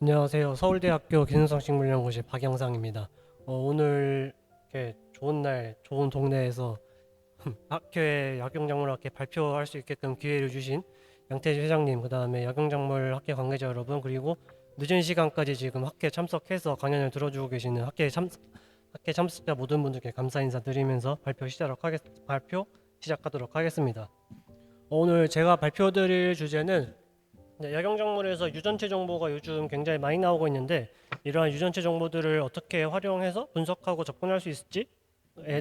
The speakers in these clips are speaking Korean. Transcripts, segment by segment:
안녕하세요. 서울대학교 기능성식물연구실 박영상입니다. 오늘 이렇게 좋은 날, 좋은 동네에서 학교에 약용작물학회 발표할 수 있게끔 기회를 주신 양태지 회장님, 그 다음에 약용작물학회 관계자 여러분, 그리고 늦은 시간까지 지금 학회에 참석해서 강연을 들어주고 계시는 학회 참석자 모든 분들께 감사 인사드리면서 발표 시작하도록 하겠습니다. 오늘 제가 발표드릴 주제는 네, 약용작물에서 유전체 정보가 요즘 굉장히 많이 나오고 있는데 이러한 유전체 정보들을 어떻게 활용해서 분석하고 접근할 수 있을지에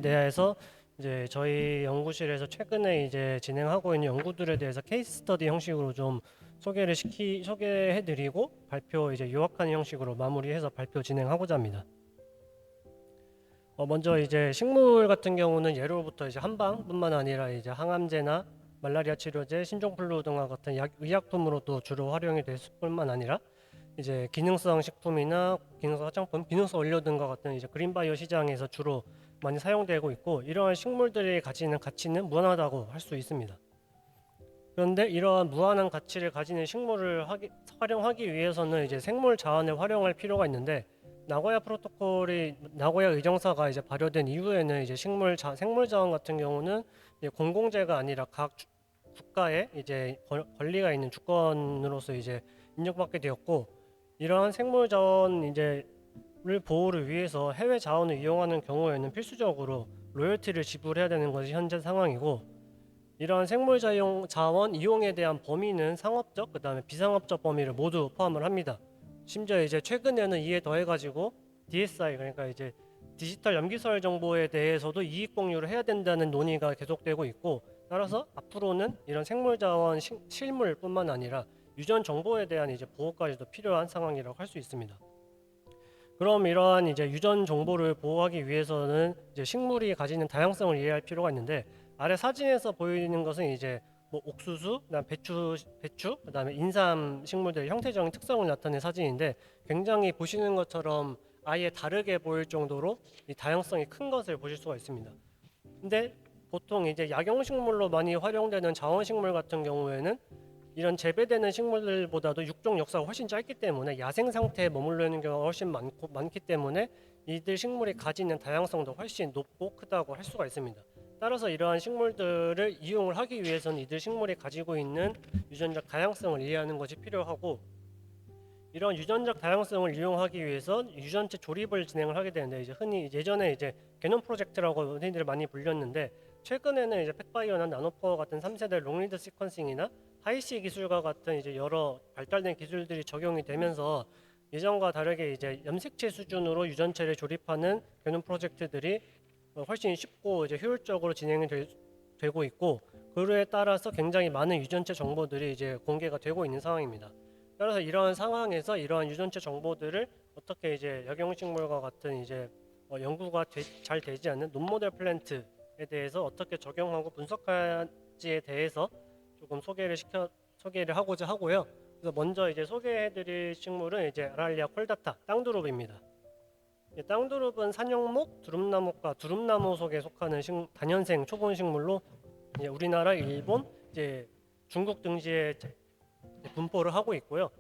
대해서 이제 저희 연구실에서 최근에 이제 진행하고 있는 연구들에 대해서 케이스 스터디 형식으로 좀 소개해드리고 발표 이제 요약하는 형식으로 마무리해서 발표 진행하고자 합니다. 먼저 이제 식물 같은 경우는 예로부터 이제 한방뿐만 아니라 이제 항암제나 말라리아 치료제, 신종플루 등과 같은 의약품으로도 주로 활용이 됐을 뿐만 아니라 이제 기능성 식품이나 기능성 화장품, 기능성 원료 등과 같은 이제 그린바이오 시장에서 주로 많이 사용되고 있고 이러한 식물들이 가지는 가치는 무한하다고 할 수 있습니다. 그런데 이러한 무한한 가치를 가지는 식물을 활용하기 위해서는 이제 생물 자원을 활용할 필요가 있는데 나고야 의정서가 이제 발효된 이후에는 이제 생물 자원 같은 경우는 이제 공공재가 아니라 각 국가의 이제 권리가 있는 주권으로서 이제 인정받게 되었고 이러한 생물 자원 이제를 보호를 위해서 해외 자원을 이용하는 경우에는 필수적으로 로열티를 지불해야 되는 것이 현재 상황이고 이러한 자원 이용에 대한 범위는 상업적, 그다음에 비상업적 범위를 모두 포함을 합니다. 심지어 이제 최근에는 이에 더해가지고 DSI 그러니까 이제 디지털 염기서열 정보에 대해서도 이익 공유를 해야 된다는 논의가 계속되고 있고 따라서 앞으로는 이런 생물자원 실물뿐만 아니라 유전 정보에 대한 이제 보호까지도 필요한 상황이라고 할 수 있습니다. 그럼 이러한 이제 유전 정보를 보호하기 위해서는 이제 식물이 가지는 다양성을 이해할 필요가 있는데 아래 사진에서 보이는 것은 이제 뭐 옥수수, 그다음 배추, 그다음에 인삼 식물들의 형태적인 특성을 나타낸 사진인데 굉장히 보시는 것처럼 아예 다르게 보일 정도로 이 다양성이 큰 것을 보실 수가 있습니다. 근데 보통 이제 약용식물로 많이 활용되는 자원식물 같은 경우에는 이런 재배되는 식물들보다도 육종 역사가 훨씬 짧기 때문에 야생 상태에 머물러 있는 경우가 훨씬 많기 때문에 이들 식물이 가지는 다양성도 훨씬 높고 크다고 할 수가 있습니다. 따라서 이러한 식물들을 이용을 하기 위해서는 이들 식물이 가지고 있는 유전적 다양성을 이해하는 것이 필요하고 이런 유전적 다양성을 이용하기 위해서 유전체 조립을 진행을 하게 되는데 이제 흔히 예전에 이제 게놈 프로젝트라고 흔히들 많이 불렸는데 최근에는 이제 팩바이오나 나노포어 같은 3세대 롱리드 시퀀싱이나 하이시 기술과 같은 이제 여러 발달된 기술들이 적용이 되면서 예전과 다르게 이제 염색체 수준으로 유전체를 조립하는 게놈 프로젝트들이 훨씬 쉽고 이제 효율적으로 되고 있고 그에 따라서 굉장히 많은 유전체 정보들이 이제 공개가 되고 있는 상황입니다. 따라서 이러한 상황에서 이러한 유전체 정보들을 어떻게 이제 약용식물과 같은 이제 연구가 잘 되지 않는 논모델 플랜트에 대해서 어떻게 적용하고 분석할지에 대해서 조금 소개를 하고자 하고요. 그래서 먼저 이제 소개해드릴 식물은 이제 아랄리아 콜다타 땅두릅입니다. 땅두릅은 산용목, 두릅나무과 두릅나무 속에 속하는 다년생 초본 식물로 우리나라, 일본, 이제 중국 등지에 분포를 하고 있고요.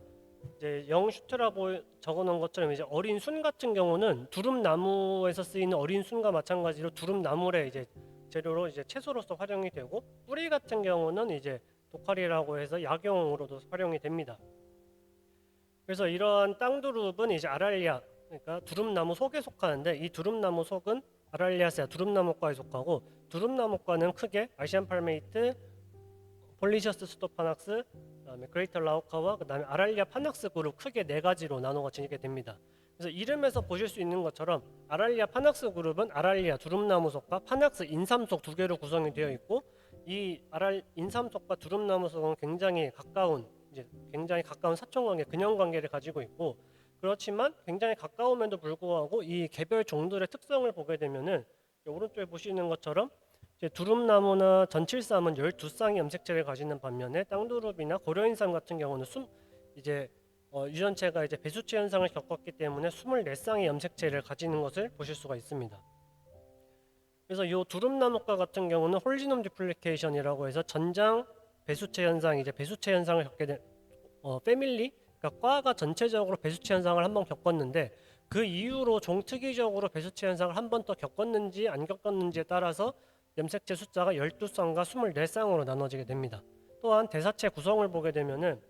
이제 영슈트라고 적어놓은 것처럼 이제 어린 순 같은 경우는 두릅나무에서 쓰이는 어린 순과 마찬가지로 두릅나물의 이제 재료로 이제 채소로서 활용이 되고 뿌리 같은 경우는 이제 독활이라고 해서 약용으로도 활용이 됩니다. 그래서 이러한 땅두릅은 이제 아랄리아 그러니까 두릅나무 속에 속하는데 이 두릅나무 속은 아랄리아세아 두릅나무과에 속하고 두릅나무과는 크게 아시안 팔메이트, 폴리셔스 스토파낙스, 그다음에 그레이터 라우카와 그다음에 아랄리아 파낙스 그룹 크게 네 가지로 나누어 지니게 됩니다. 그래서 이름에서 보실 수 있는 것처럼 아랄리아 파낙스 그룹은 아랄리아 두릅나무 속과 파낙스 인삼 속 두 개로 구성이 되어 있고 이 인삼 속과 두릅나무 속은 굉장히 가까운 사촌관계, 근형관계를 가지고 있고 그렇지만 굉장히 가까움에도 불구하고 이 개별 종들의 특성을 보게 되면은 오른쪽에 보시는 것처럼 두릅나무나 전칠삼은 12쌍의 염색체를 가지는 반면에 땅두릅이나 고려인삼 같은 경우는 유전체가 이제 배수체 현상을 겪었기 때문에 24쌍의 염색체를 가지는 것을 보실 수가 있습니다. 그래서 이 두릅나무과 같은 경우는 홀지놈 디플리케이션이라고 해서 전장 배수체 현상을 겪게 된 패밀리 그러니까 과가 전체적으로 배수치 현상을 한번 겪었는데 그 이후로 종특이적으로 배수치 현상을 한 번 더 겪었는지 안 겪었는지에 따라서 염색체 숫자가 12쌍과 24쌍으로 나눠지게 됩니다. 또한 대사체 구성을 보게 되면은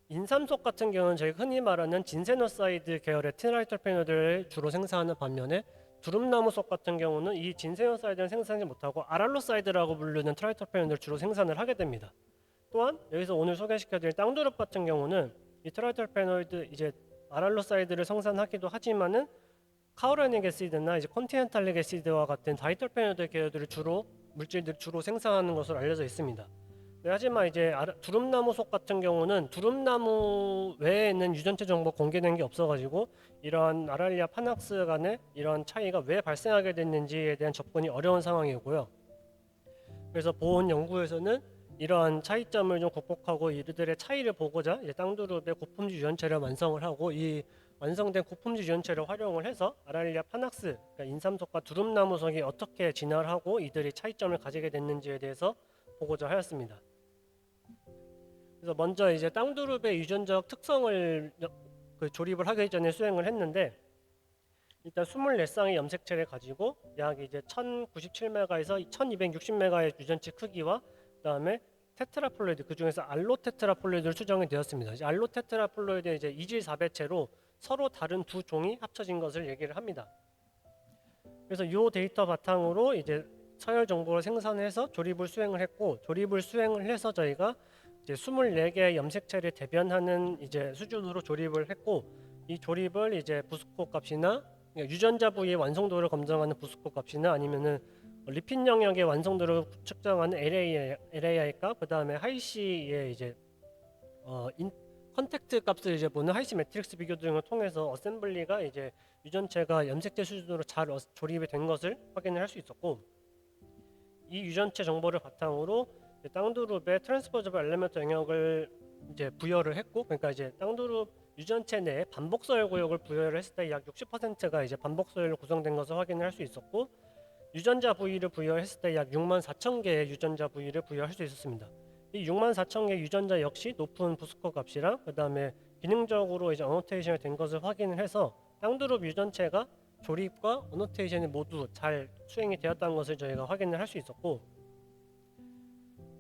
인삼속 같은 경우는 저희 흔히 말하는 진세노사이드 계열의 트라이터페놀을 주로 생산하는 반면에 두릅나무속 같은 경우는 이 진세노사이드를 생산하지 못하고 아랄로사이드라고 부르는 트라이터페놀을 주로 생산을 하게 됩니다. 또한 여기서 오늘 소개시켜드릴 땅두릅 같은 경우는 이 트라이터페놀드 이제 아랄로사이드를 생산하기도 하지만은 카오라닉 애시드나 이제 컨티넨탈릭 애시드와 같은 다이털페놀드 계열들을 물질들 주로 생산하는 것으로 알려져 있습니다. 네, 하지만 이제 두릅나무 속 같은 경우는 두릅나무 외에는 유전체 정보 공개된 게 없어가지고 이러한 아랄리아 파낙스 간의 이러한 차이가 왜 발생하게 됐는지에 대한 접근이 어려운 상황이고요. 그래서 보온 연구에서는 이러한 차이점을 좀 극복하고 이들의 차이를 보고자 이제 땅두릅의 고품질 유전체를 완성을 하고 이 완성된 고품질 유전체를 활용을 해서 아랄리아 파낙스, 그러니까 인삼속과 두릅나무속이 어떻게 진화를 하고 이들이 차이점을 가지게 됐는지에 대해서 보고자 하였습니다. 그래서 먼저 이제 땅두릅의 유전적 특성을 조립을 하기 전에 수행을 했는데 일단 24쌍의 염색체를 가지고 약 이제 1097메가에서 1260메가의 유전체 크기와 그다음에 테트라폴로이드 그 중에서 알로테트라폴로이드를 추정이 되었습니다. 이제 알로테트라폴로이드의 이제 이질 4배체로 서로 다른 두 종이 합쳐진 것을 얘기를 합니다. 그래서 이 데이터 바탕으로 이제 서열 정보를 생산해서 조립을 수행을 했고 조립을 수행을 해서 저희가 이제 24개의 염색체를 대변하는 이제 수준으로 조립을 했고 이 조립을 이제 부스코 값이나 유전자 부위의 완성도를 검증하는 부스코 값이나 아니면은 리핀 영역의 완성도를 측정하는 LAI 값, 그 다음에 하이시의 이제 컨택트 값을 이제 보는 하이시 매트릭스 비교 등을 통해서 어셈블리가 이제 유전체가 염색체 수준으로 잘 조립이 된 것을 확인을 할 수 있었고 이 유전체 정보를 바탕으로 땅두릅의 트랜스포저블 엘리먼트 영역을 이제 부여를 했고 그러니까 이제 땅두릅 유전체 내에 반복 서열 구역을 부여를 했을 때 약 60%가 이제 반복 서열로 구성된 것을 확인을 할 수 있었고 유전자 부위를 부여했을 때 약 64,000개의 유전자 부위를 부여할 수 있었습니다. 이 64,000개 유전자 역시 높은 부스코 값이랑 그 다음에 기능적으로 이제 어노테이션이 된 것을 확인을 해서 땅두릅 유전체가 조립과 어노테이션이 모두 잘 수행이 되었다는 것을 저희가 확인을 할 수 있었고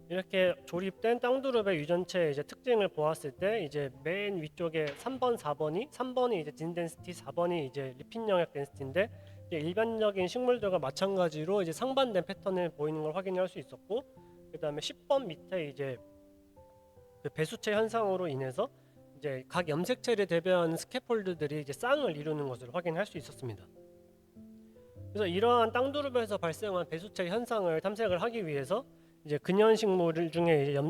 이렇게 조립된 땅두릅의 유전체 이제 특징을 보았을 때 이제 맨 위쪽에 3번, 4번이 이제 진 덴시티, 4번이 이제 리핀 영역 덴시티인데 이제 일반적인 식물들과 마찬가지로 이제 상반된 패턴을 보이는 걸 확인할 수 있었고 그다음에 10번 밑에 이제 그 배수체 현상으로 인해서 이제 각 염색체를 대변하는 스캐폴드들이 이제 쌍을 이루는 것을 확인할 수 있었습니다. 그래서 이러한 땅두릅에서 발생한 배수체 현상을 탐색을 하기 위해서 이제 근현식물 중에 이제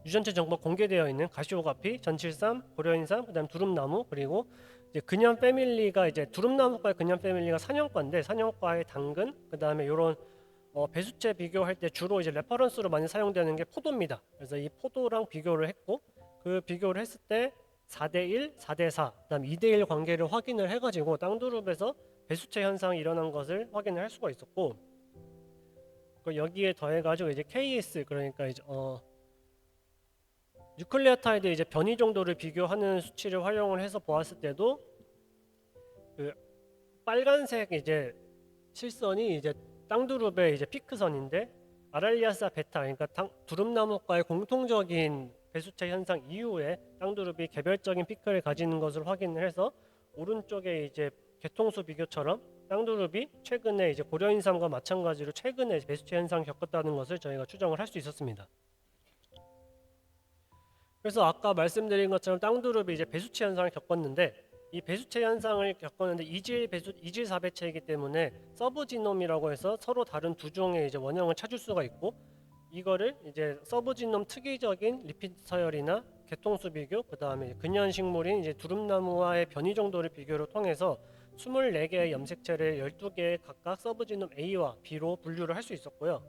유전체 정보 공개되어 있는 가시오가피, 전칠삼, 고려인삼, 그다음 두릅나무 그리고 이제 근현 패밀리가 이제 두릅나무과의 근현 패밀리가 사냥과인데 사냥과의 당근 그다음에 이런 배수체 비교할 때 주로 이제 레퍼런스로 많이 사용되는 게 포도입니다. 그래서 이 포도랑 비교를 했고 그 비교를 했을 때 4대1, 4대4, 그다음 2대1 관계를 확인을 해가지고 땅두릅에서 배수체 현상이 일어난 것을 확인을 할 수가 있었고 여기에 더해가지고 이제 KS 그러니까 이제 뉴클레오타이드 이제 변이 정도를 비교하는 수치를 활용을 해서 보았을 때도 그 빨간색 이제 실선이 이제 땅두릅의 이제 피크선인데 아랄리아사 베타 그러니까 두릅나무과의 공통적인 배수체 현상 이후에 땅두릅이 개별적인 피크를 가지는 것을 확인을 해서 오른쪽에 이제 개통수 비교처럼 땅두릅이 최근에 이제 고려인삼과 마찬가지로 최근에 배수체 현상을 겪었다는 것을 저희가 추정을 할 수 있었습니다. 그래서 아까 말씀드린 것처럼 땅두릅이 이제 배수체 현상을 겪었는데 이 배수체 현상을 겪었는데 이질 4배체이기 때문에 서브지놈이라고 해서 서로 다른 두 종의 이제 원형을 찾을 수가 있고 이거를 이제 서브지놈 특이적인 리피드 서열이나 개통수 비교 그다음에 근현식물인 이제 두릅나무와의 변이 정도를 비교를 통해서 24개의 염색체를 12개의 각각 서브지놈 A와 B로 분류를 할 수 있었고요.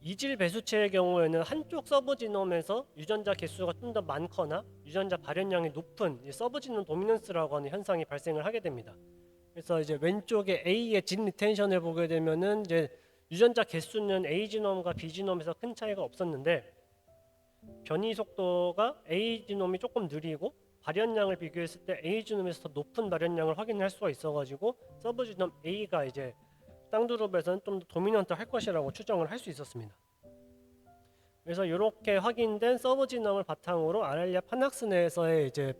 이질 배수체의 경우에는 한쪽 서브지놈에서 유전자 개수가 좀 더 많거나 유전자 발현량이 높은 서브지놈 도미넌스라고 하는 현상이 발생을 하게 됩니다. 그래서 이제 왼쪽에 A의 진 리텐션을 보게 되면은 이제 유전자 개수는 A 지놈과 B 지놈에서 큰 차이가 없었는데 변이 속도가 A 지놈이 조금 느리고 발현량을 비교했을 때 A 지놈에서 더 높은 발현량을 확인할 수가 있어가지고 서브 지놈 A가 이제 땅두릅에서는 좀 더 도미넌트 할 것이라고 추정을 할 수 있었습니다. 그래서 이렇게 확인된 서브 지놈을 바탕으로 아랄리아 파낙스 내에서의 이제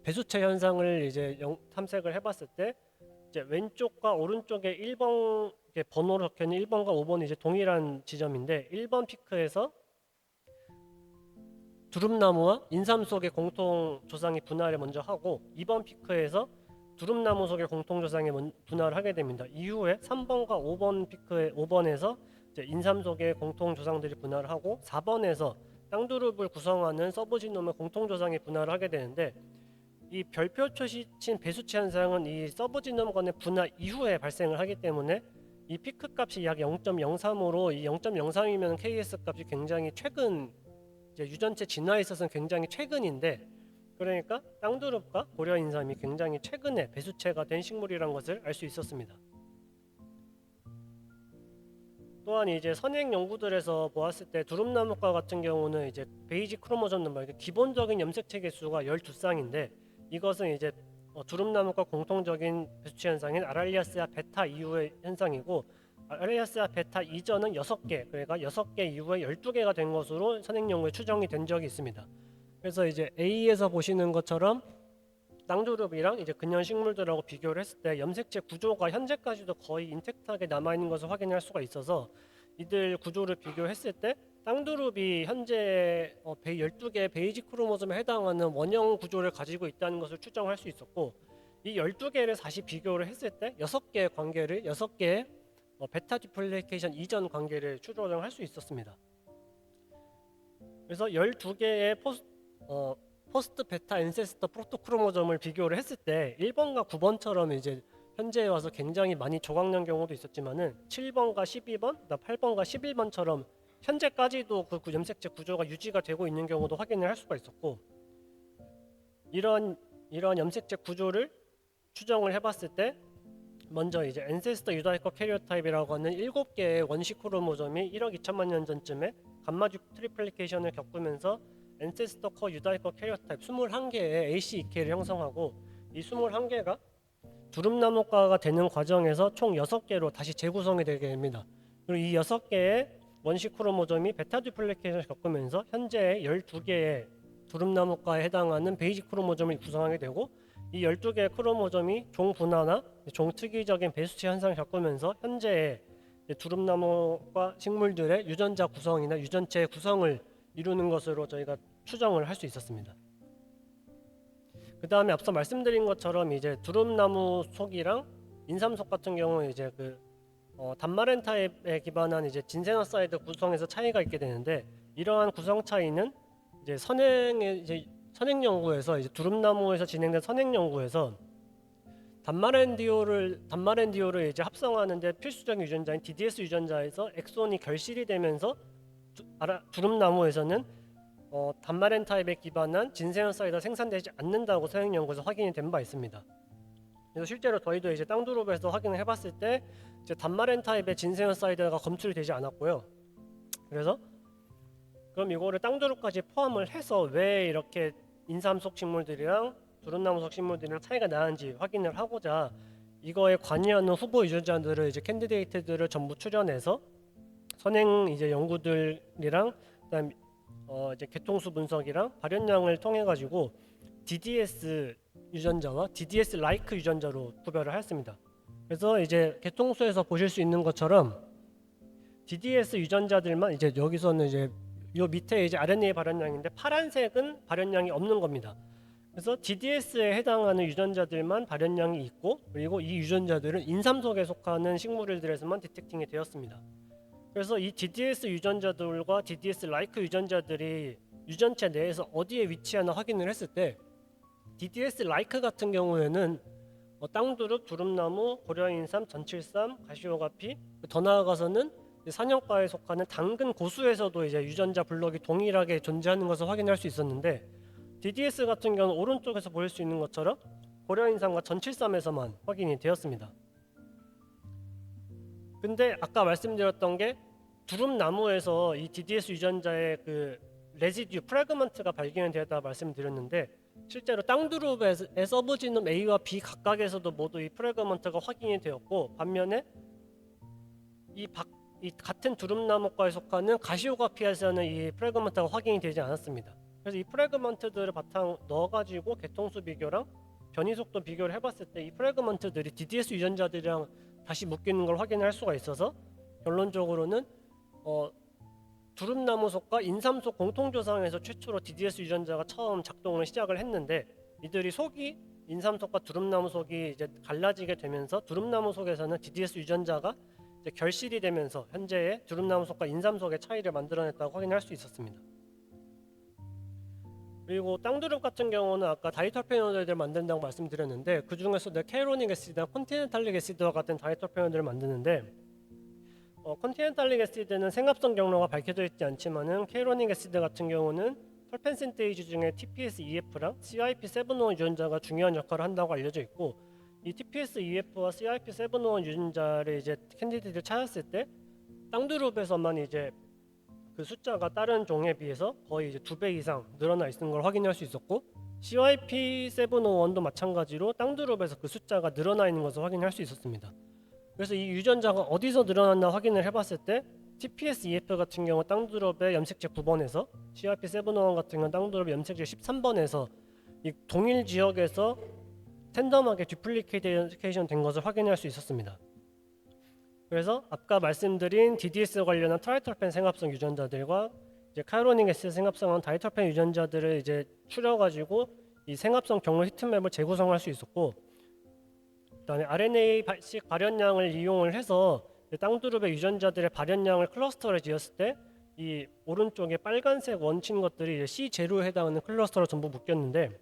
배수체 현상을 이제 탐색을 해봤을 때 이제 왼쪽과 오른쪽에 1번 번호로 적혀있는 1번과 5번이 이제 동일한 지점인데 1번 피크에서 두릅나무와 인삼 속의 공통 조상이 분할을 먼저 하고 2번 피크에서 두릅나무 속의 공통 조상이 분할을 하게 됩니다. 이후에 3번과 5번 피크의 5번에서 이제 인삼 속의 공통 조상들이 분할을 하고 4번에서 땅두릅을 구성하는 서브지놈의 공통 조상이 분할을 하게 되는데 이 별표 표시친 배수치 현상은 이 서브지놈 간의 분할 이후에 발생을 하기 때문에 이 피크 값이 약 0.03으로 이 0.03이면 KS 값이 굉장히 최근 이제 유전체 진화에 있어서는 굉장히 최근인데 그러니까 땅두릅과 고려인삼이 굉장히 최근에 배수체가 된 식물이라는 것을 알 수 있었습니다. 또한 이제 선행 연구들에서 보았을 때 두릅나무과 같은 경우는 이제 베이지 크로모점 넘버 기본적인 염색체 개수가 12쌍인데 이것은 이제 두릅나무과 공통적인 배수체 현상인 아랄리아스아 베타 이후의 현상이고 아랄리아스아 베타 이전은 6개 그러니까 6개 이후에 12개가 된 것으로 선행 연구에 추정이 된 적이 있습니다. 그래서 이제 A에서 보시는 것처럼 땅두릅이랑 이제 근현 식물들하고 비교를 했을 때 염색체 구조가 현재까지도 거의 인택트하게 남아있는 것을 확인할 수가 있어서 이들 구조를 비교했을 때 땅두릅이 현재 12개의 베이지 크로모즘에 해당하는 원형 구조를 가지고 있다는 것을 추정할 수 있었고 이 12개를 다시 비교를 했을 때 6개의 관계를 6개의 베타 디플리케이션 이전 관계를 추정할 수 있었습니다. 그래서 12개의 포스트 베타 앤세스터 프로토크로모점을 비교를 했을 때 1번과 9번처럼 이제 현재에 와서 굉장히 많이 조각난 경우도 있었지만은 7번과 12번, 8번과 11번처럼 현재까지도 그 염색체 구조가 유지가 되고 있는 경우도 확인을 할 수가 있었고 이런 염색체 구조를 추정을 해봤을 때 먼저 이제 앤세스터 유다이커 캐리어타입이라고 하는 7개의 원식 크로모점이 1억 2천만 년 전쯤에 감마 트리플리케이션을 겪으면서 앤세스터 커 유다이커 캐리어타입 21개의 ACEK를 형성하고 이 21개가 두릅나무과가 되는 과정에서 총 6개로 다시 재구성이 되게 됩니다. 그리고 이 6개의 원식 크로모점이 베타 디플리케이션을 겪으면서 현재 12개의 두릅나무과에 해당하는 베이직 크로모점을 구성하게 되고 이 12개의 크로모점이 종분화나 종특이적인 배수치 현상을 겪으면서 현재의 두릅나무과 식물들의 유전자 구성이나 유전체 구성을 이루는 것으로 저희가 추정을 할 수 있었습니다. 그 다음에 앞서 말씀드린 것처럼 이제 두릅나무 속이랑 인삼속 같은 경우는 이제 단마렌 타입에 기반한 이제 진세너사이드 구성에서 차이가 있게 되는데 이러한 구성 차이는 이제 선행 연구에서 이제 두릅나무에서 진행된 선행 연구에서 단마렌 디오를 이제 합성하는데 필수적인 유전자인 DDS 유전자에서 엑손이 결실이 되면서 두릅나무에서는 단마렌 타입에 기반한 진세너사이드가 생산되지 않는다고 선행 연구에서 확인이 된 바 있습니다. 그래서 실제로 저희도 이제 땅두릅에서 확인을 해봤을 때 이제 단마렌 타입의 진세너사이드가 검출이 되지 않았고요. 그래서 그럼 이거를 땅두릅까지 포함을 해서 왜 이렇게 인삼 속 식물들이랑 두릅나무 속 식물들이랑 차이가 나는지 확인을 하고자 이거에 관여하는 후보 유전자들을 이제 캔디데이트들을 전부 출연해서 선행 이제 연구들이랑 그다음 이제 개통수 분석이랑 발현량을 통해 가지고 DDS 유전자와 DDS 라이크 유전자로 구별을 하였습니다. 그래서 이제 개통수에서 보실 수 있는 것처럼 DDS 유전자들만 이제 여기서는 이제 요 밑에 이제 RNA 발현량인데 파란색은 발현량이 없는 겁니다. 그래서 DDS에 해당하는 유전자들만 발현량이 있고 그리고 이 유전자들은 인삼속에 속하는 식물들에서만 디텍팅이 되었습니다. 그래서 이 DDS 유전자들과 DDS 라이크 유전자들이 유전체 내에서 어디에 위치하나 확인을 했을 때 DDS 라이크 같은 경우에는 땅두릅, 두릅나무, 고려인삼, 전칠삼, 가시오가피 더 나아가서는 산역과에 속하는 당근 고수에서도 이제 유전자 블록이 동일하게 존재하는 것을 확인할 수 있었는데 DDS 같은 경우는 오른쪽에서 보일 수 있는 것처럼 고려인삼과 전칠삼에서만 확인이 되었습니다. 근데 아까 말씀드렸던 게 두릅나무에서 이 DDS 유전자의 레지듀 프래그먼트가 발견되었다고 말씀드렸는데 실제로 땅두릅의 서브지놈 A와 B 각각에서도 모두 이 프래그먼트가 확인이 되었고 반면에 이 같은 두릅나무과에 속하는 가시오가피아에서는 이 프래그먼트가 확인이 되지 않았습니다. 그래서 이 프래그먼트들을 바탕 넣어가지고 개통수 비교랑 변이 속도 비교를 해봤을 때 이 프래그먼트들이 DDS 유전자들이랑 다시 묶이는 걸 확인할 수가 있어서 결론적으로는 두릅나무 속과 인삼 속 공통조상에서 최초로 DDS 유전자가 처음 작동을 시작을 했는데 이들이 속이 인삼 속과 두릅나무 속이 이제 갈라지게 되면서 두릅나무 속에서는 DDS 유전자가 이제 결실이 되면서 현재의 두릅나무 속과 인삼 속의 차이를 만들어냈다고 확인할 수 있었습니다. 그리고 땅두릅 같은 경우는 아까 다이터페놀을 만든다고 말씀드렸는데 그 중에서 케이로닉 애시드나 콘티넨탈릭 애시드와 같은 다이터페놀을 만드는데 컨티넨탈릭 애시드는 생합성 경로가 밝혀져 있지 않지만은 케이로닉 애시드 같은 경우는 털펜 신테이즈 중에 TPS-EF랑 CYP701 유전자가 중요한 역할을 한다고 알려져 있고 이 TPS-EF와 CYP701 유전자를 이제 캔디데이트를 찾았을 때 땅두릅에서만 이제 그 숫자가 다른 종에 비해서 거의 이제 2배 이상 늘어나 있는 걸 확인할 수 있었고 CYP701도 마찬가지로 땅두릅에서 그 숫자가 늘어나 있는 것을 확인할 수 있었습니다. 그래서 이 유전자가 어디서 늘어났나 확인을 해봤을 때 TPS-EF 같은 경우 땅두릅의 염색체 9번에서 CYP701 같은 경우 땅두릅의 염색체 13번에서 이 동일 지역에서 탠덤하게 듀플리케이션 된 것을 확인할 수 있었습니다. 그래서 아까 말씀드린 DDS 관련한 트라이터펜 생합성 유전자들과 이제 카이로닉 애시드 생합성한 다이터펜 유전자들을 이제 추려가지고 이 생합성 경로 히트맵을 재구성할 수 있었고, 그다음에 RNA-식 발현량을 이용을 해서 땅두릅의 유전자들의 발현량을 클러스터를 지었을 때 이 오른쪽에 빨간색 원친 것들이 이제 C0에 해당하는 클러스터로 전부 묶였는데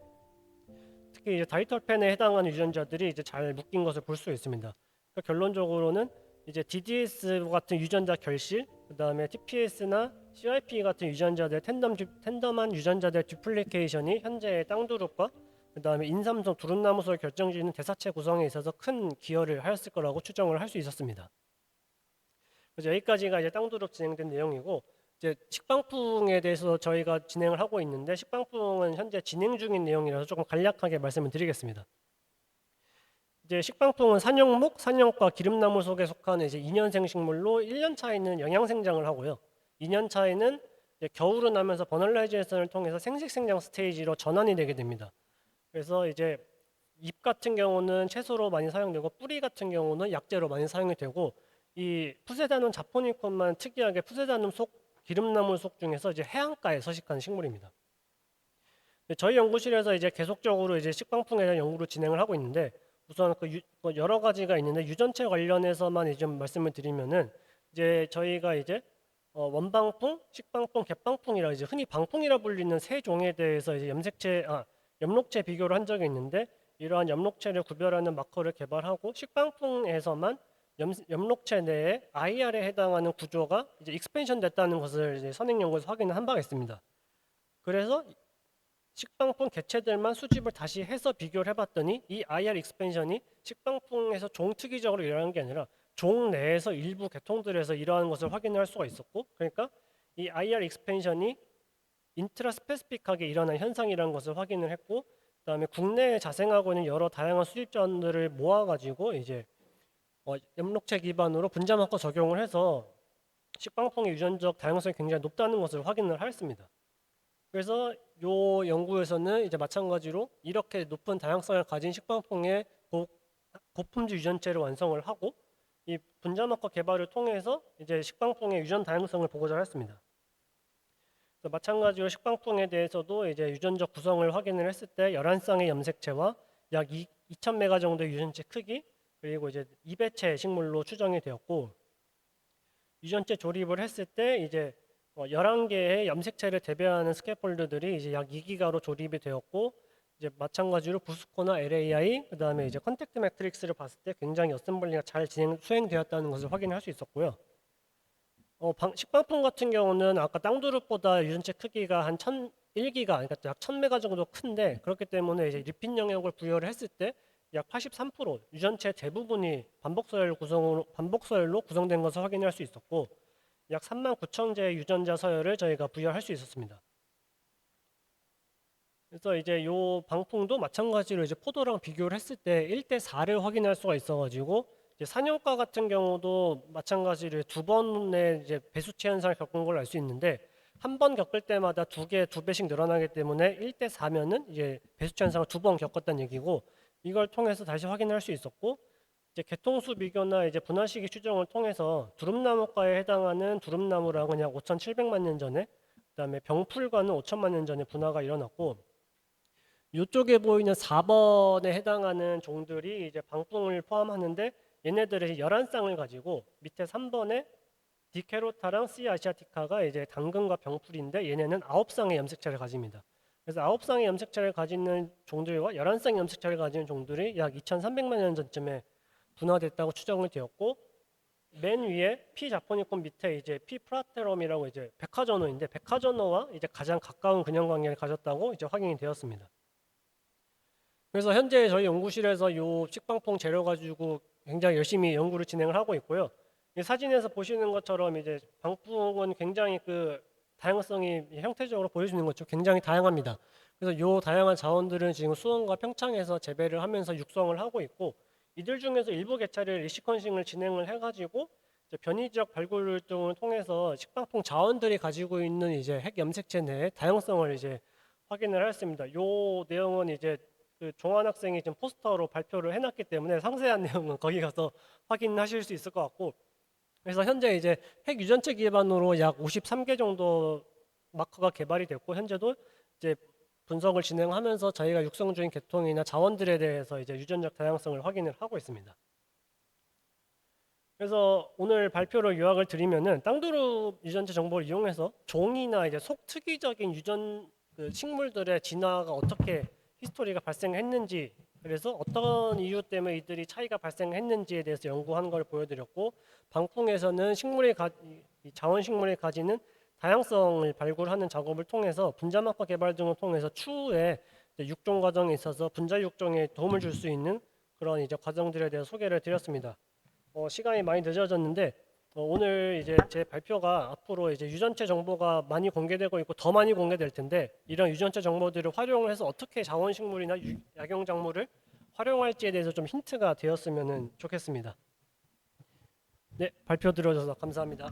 특히 이제 다이터펜에 해당하는 유전자들이 이제 잘 묶인 것을 볼 수 있습니다. 그러니까 결론적으로는 이제 DDS 같은 유전자 결실, 그다음에 TPS나 CYP 같은 유전자들 텐덤한 유전자들 듀플리케이션이 현재의 땅두릅과 그다음에 인삼성 두릅나무소를 결정짓는 대사체 구성에 있어서 큰 기여를 하였을 거라고 추정을 할 수 있었습니다. 그래서 여기까지가 이제 땅두릅 진행된 내용이고 이제 식빵풍에 대해서 저희가 진행을 하고 있는데 식빵풍은 현재 진행 중인 내용이라서 조금 간략하게 말씀을 드리겠습니다. 이제 식빵풍은 산용목, 산용과 기름나무 속에 속한 이제 2년생 식물로 1년 차에는 영양생장을 하고요. 2년 차에는 겨울을 나면서 버널라이제이션을 통해서 생식생장 스테이지로 전환이 되게 됩니다. 그래서 이제 잎 같은 경우는 채소로 많이 사용되고 뿌리 같은 경우는 약재로 많이 사용이 되고 이 푸세다눔 자포니콘만 특이하게 푸세다눔 속 기름나무 속 중에서 이제 해안가에 서식하는 식물입니다. 저희 연구실에서 이제 계속적으로 이제 식빵풍에 대한 연구를 진행을 하고 있는데 우선 여러 가지가 있는데 유전체 관련해서만 이제 말씀을 드리면은 이제 저희가 이제 원방풍, 식빵풍, 갯방풍이라 이제 흔히 방풍이라 불리는 세 종에 대해서 이제 엽록체 비교를 한 적이 있는데 이러한 엽록체를 구별하는 마커를 개발하고 식빵풍에서만 엽록체 내에 IR에 해당하는 구조가 이제 익스펜션 됐다는 것을 이제 선행 연구에서 확인을 한 바가 있습니다. 그래서 식빵풍 개체들만 수집을 다시 해서 비교를 해봤더니 이 IR 익스펜션이 식빵풍에서 종특이적으로 일어나는 게 아니라 종 내에서 일부 계통들에서 일어나는 것을 확인할 수가 있었고, 그러니까 이 IR 익스펜션이 인트라스페시픽하게 일어난 현상이라는 것을 확인을 했고, 그다음에 국내에 자생하고 있는 여러 다양한 수집전들을 모아가지고 이제 엽록체 기반으로 분자마커 적용을 해서 식빵풍의 유전적 다양성이 굉장히 높다는 것을 확인을 하였습니다. 그래서 요 연구에서는 이제 마찬가지로 이렇게 높은 다양성을 가진 식빵풍의 고품질 유전체를 완성을 하고 이 분자마커 개발을 통해서 이제 식빵풍의 유전 다양성을 보고자 했습니다. 그래서 마찬가지로 식빵풍에 대해서도 이제 유전적 구성을 확인을 했을 때 11쌍의 염색체와 약 2000메가 정도의 유전체 크기 그리고 이제 2배체 식물로 추정이 되었고 유전체 조립을 했을 때 이제 11개의 염색체를 대변하는 스캐폴드들이 이제 약 2기가로 조립이 되었고 이제 마찬가지로 부스코나 LAI 그다음에 이제 컨택트 매트릭스를 봤을 때 굉장히 어셈블리가 잘 수행되었다는 것을 확인할 수 있었고요. 식빵풍 같은 경우는 아까 땅두릅보다 유전체 크기가 한 1기가 그러니까 약 1000메가 정도 큰데 그렇기 때문에 이제 리핀 영역을 부여를 했을 때 약 83% 유전체 대부분이 반복서열로 구성된 것을 확인할 수 있었고 약 39,000개의 유전자 서열을 저희가 부여할 수 있었습니다. 그래서 이제 요 방풍도 마찬가지로 이제 포도랑 비교를 했을 때 1대 4를 확인할 수가 있어가지고 이제 산효과 같은 경우도 마찬가지로 두 번의 이제 배수치 현상을 겪은 걸로 알 수 있는데 한 번 겪을 때마다 두 배씩 늘어나기 때문에 1대 4면은 이제 배수치 현상을 두 번 겪었다는 얘기고 이걸 통해서 다시 확인할 수 있었고 이제 개통수 비교나 이제 분화 시기 추정을 통해서 두릅나무과에 해당하는 두릅나무랑은 약 5,700만 년 전에 그다음에 병풀과는 5천만 년 전에 분화가 일어났고 이쪽에 보이는 4번에 해당하는 종들이 이제 방풍을 포함하는데 얘네들이 11쌍을 가지고 밑에 3번에 디케로타랑 C 아시아티카가 이제 당근과 병풀인데 얘네는 9쌍의 염색체를 가집니다. 그래서 9쌍의 염색체를 가지는 종들과 11쌍의 염색체를 가지는 종들이 약 2,300만 년 전쯤에 분화됐다고 추정이 되었고 맨 위에 P 자포니콘 밑에 이제 P 프라테럼이라고 이제 백화전어인데 백화전어와 이제 가장 가까운 근형 관계를 가졌다고 이제 확인이 되었습니다. 그래서 현재 저희 연구실에서 이 식방풍 재료 가지고 굉장히 열심히 연구를 진행을 하고 있고요. 이 사진에서 보시는 것처럼 이제 방풍은 굉장히 그 다양성이 형태적으로 보여주는 것처럼 굉장히 다양합니다. 그래서 이 다양한 자원들은 지금 수원과 평창에서 재배를 하면서 육성을 하고 있고 이들 중에서 일부 개체를 리시퀀싱을 진행을 해가지고 이제 변이지역 발굴 활동을 통해서 식방풍 자원들이 가지고 있는 이제 핵 염색체 내의 다양성을 이제 확인을 했습니다. 이 내용은 이제 그 종환 학생이 지금 포스터로 발표를 해놨기 때문에 상세한 내용은 거기 가서 확인하실 수 있을 것 같고 그래서 현재 이제 핵 유전체 기반으로 약 53개 정도 마커가 개발이 됐고 현재도 이제 분석을 진행하면서 저희가 육성 중인 계통이나 자원들에 대해서 이제 유전적 다양성을 확인을 하고 있습니다. 그래서 오늘 발표를 요약을 드리면은 땅두릅 유전체 정보를 이용해서 종이나 이제 속특이적인 유전 그 식물들의 진화가 어떻게 히스토리가 발생했는지 그래서 어떤 이유 때문에 이들이 차이가 발생했는지에 대해서 연구한 걸 보여드렸고 방풍에서는 이 자원 식물이 가지는 다양성을 발굴하는 작업을 통해서 분자막과 개발 등을 통해서 추후에 육종 과정에 있어서 분자 육종에 도움을 줄 수 있는 그런 이제 과정들에 대해서 소개를 드렸습니다. 시간이 많이 늦어졌는데 오늘 이제 제 발표가 앞으로 이제 유전체 정보가 많이 공개되고 있고 더 많이 공개될 텐데 이런 유전체 정보들을 활용을 해서 어떻게 자원식물이나 약용작물을 활용할지에 대해서 좀 힌트가 되었으면 좋겠습니다. 네, 발표 들어줘서 감사합니다.